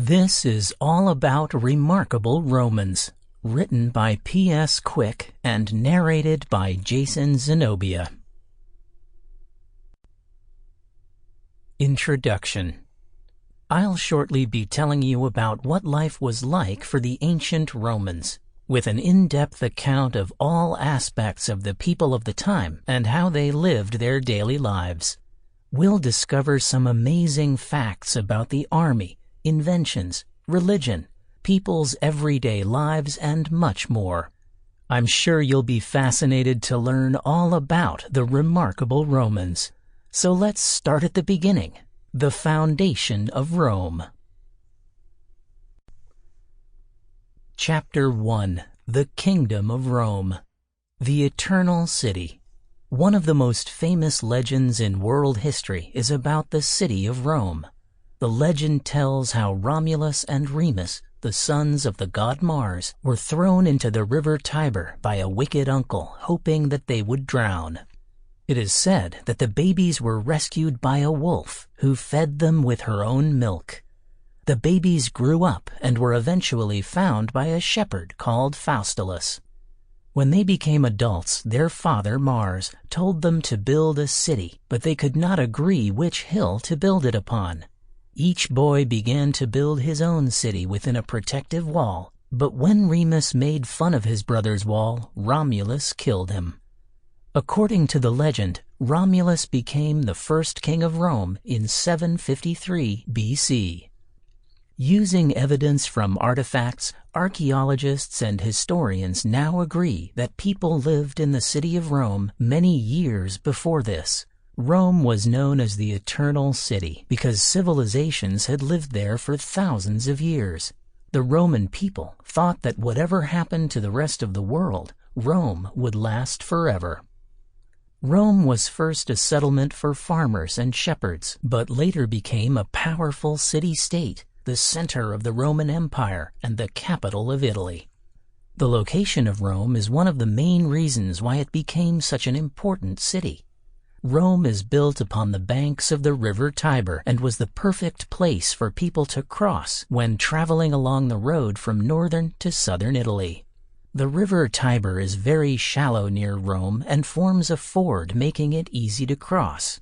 This is all about Remarkable Romans, written by P.S. Quick and narrated by Jason Zenobia. Introduction. I'll shortly be telling you about what life was like for the ancient Romans, with an in-depth account of all aspects of the people of the time and how they lived their daily lives. We'll discover some amazing facts about the army, inventions, religion, people's everyday lives, and much more. I'm sure you'll be fascinated to learn all about the remarkable Romans. So let's start at the beginning, the foundation of Rome. Chapter 1. The Kingdom of Rome. The Eternal City. One of the most famous legends in world history is about the city of Rome. The legend tells how Romulus and Remus, the sons of the god Mars, were thrown into the river Tiber by a wicked uncle, hoping that they would drown. It is said that the babies were rescued by a wolf, who fed them with her own milk. The babies grew up and were eventually found by a shepherd called Faustulus. When they became adults, their father, Mars, told them to build a city, but they could not agree which hill to build it upon. Each boy began to build his own city within a protective wall, but when Remus made fun of his brother's wall, Romulus killed him. According to the legend, Romulus became the first king of Rome in 753 BC. Using evidence from artifacts, archaeologists and historians now agree that people lived in the city of Rome many years before this. Rome was known as the Eternal City because civilizations had lived there for thousands of years. The Roman people thought that whatever happened to the rest of the world, Rome would last forever. Rome was first a settlement for farmers and shepherds, but later became a powerful city-state, the center of the Roman Empire and the capital of Italy. The location of Rome is one of the main reasons why it became such an important city. Rome is built upon the banks of the river Tiber and was the perfect place for people to cross when traveling along the road from northern to southern Italy. The river Tiber is very shallow near Rome and forms a ford, making it easy to cross.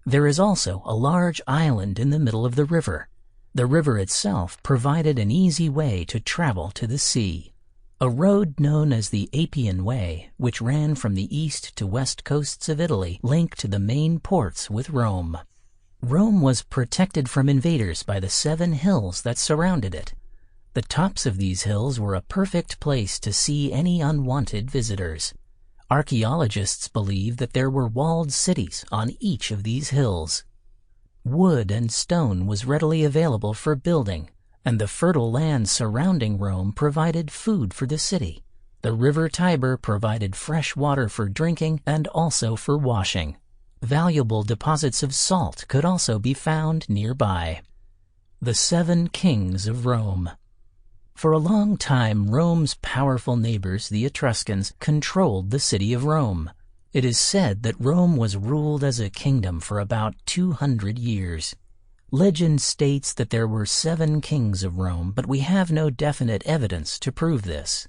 There is also a large island in the middle of the river. The river itself provided an easy way to travel to the sea. A road known as the Appian Way, which ran from the east to west coasts of Italy, linked the main ports with Rome. Rome was protected from invaders by the 7 hills that surrounded it. The tops of these hills were a perfect place to see any unwanted visitors. Archaeologists believe that there were walled cities on each of these hills. Wood and stone was readily available for building, and the fertile land surrounding Rome provided food for the city. The river Tiber provided fresh water for drinking and also for washing. Valuable deposits of salt could also be found nearby. The 7 Kings of Rome. For a long time, Rome's powerful neighbors, the Etruscans, controlled the city of Rome. It is said that Rome was ruled as a kingdom for about 200 years. Legend states that there were 7 kings of Rome, but we have no definite evidence to prove this.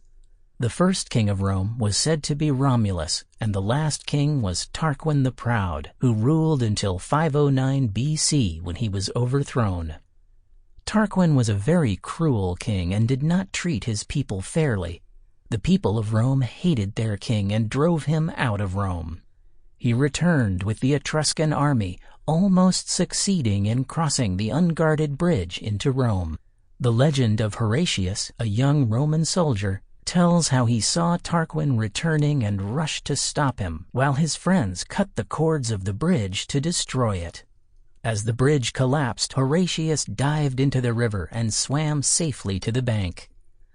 The first king of Rome was said to be Romulus, and the last king was Tarquin the Proud, who ruled until 509 BC when he was overthrown. Tarquin was a very cruel king and did not treat his people fairly. The people of Rome hated their king and drove him out of Rome. He returned with the Etruscan army, almost succeeding in crossing the unguarded bridge into Rome. The legend of Horatius, a young Roman soldier, tells how he saw Tarquin returning and rushed to stop him, while his friends cut the cords of the bridge to destroy it. As the bridge collapsed, Horatius dived into the river and swam safely to the bank.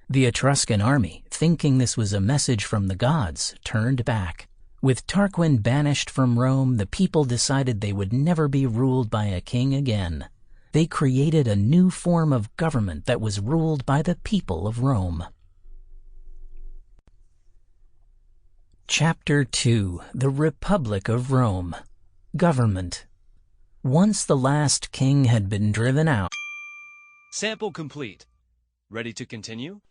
The Etruscan army, thinking this was a message from the gods, turned back. With Tarquin banished from Rome, the people decided they would never be ruled by a king again. They created a new form of government that was ruled by the people of Rome. Chapter 2. The Republic of Rome. Government. Once the last king had been driven out, Sample complete. Ready to continue?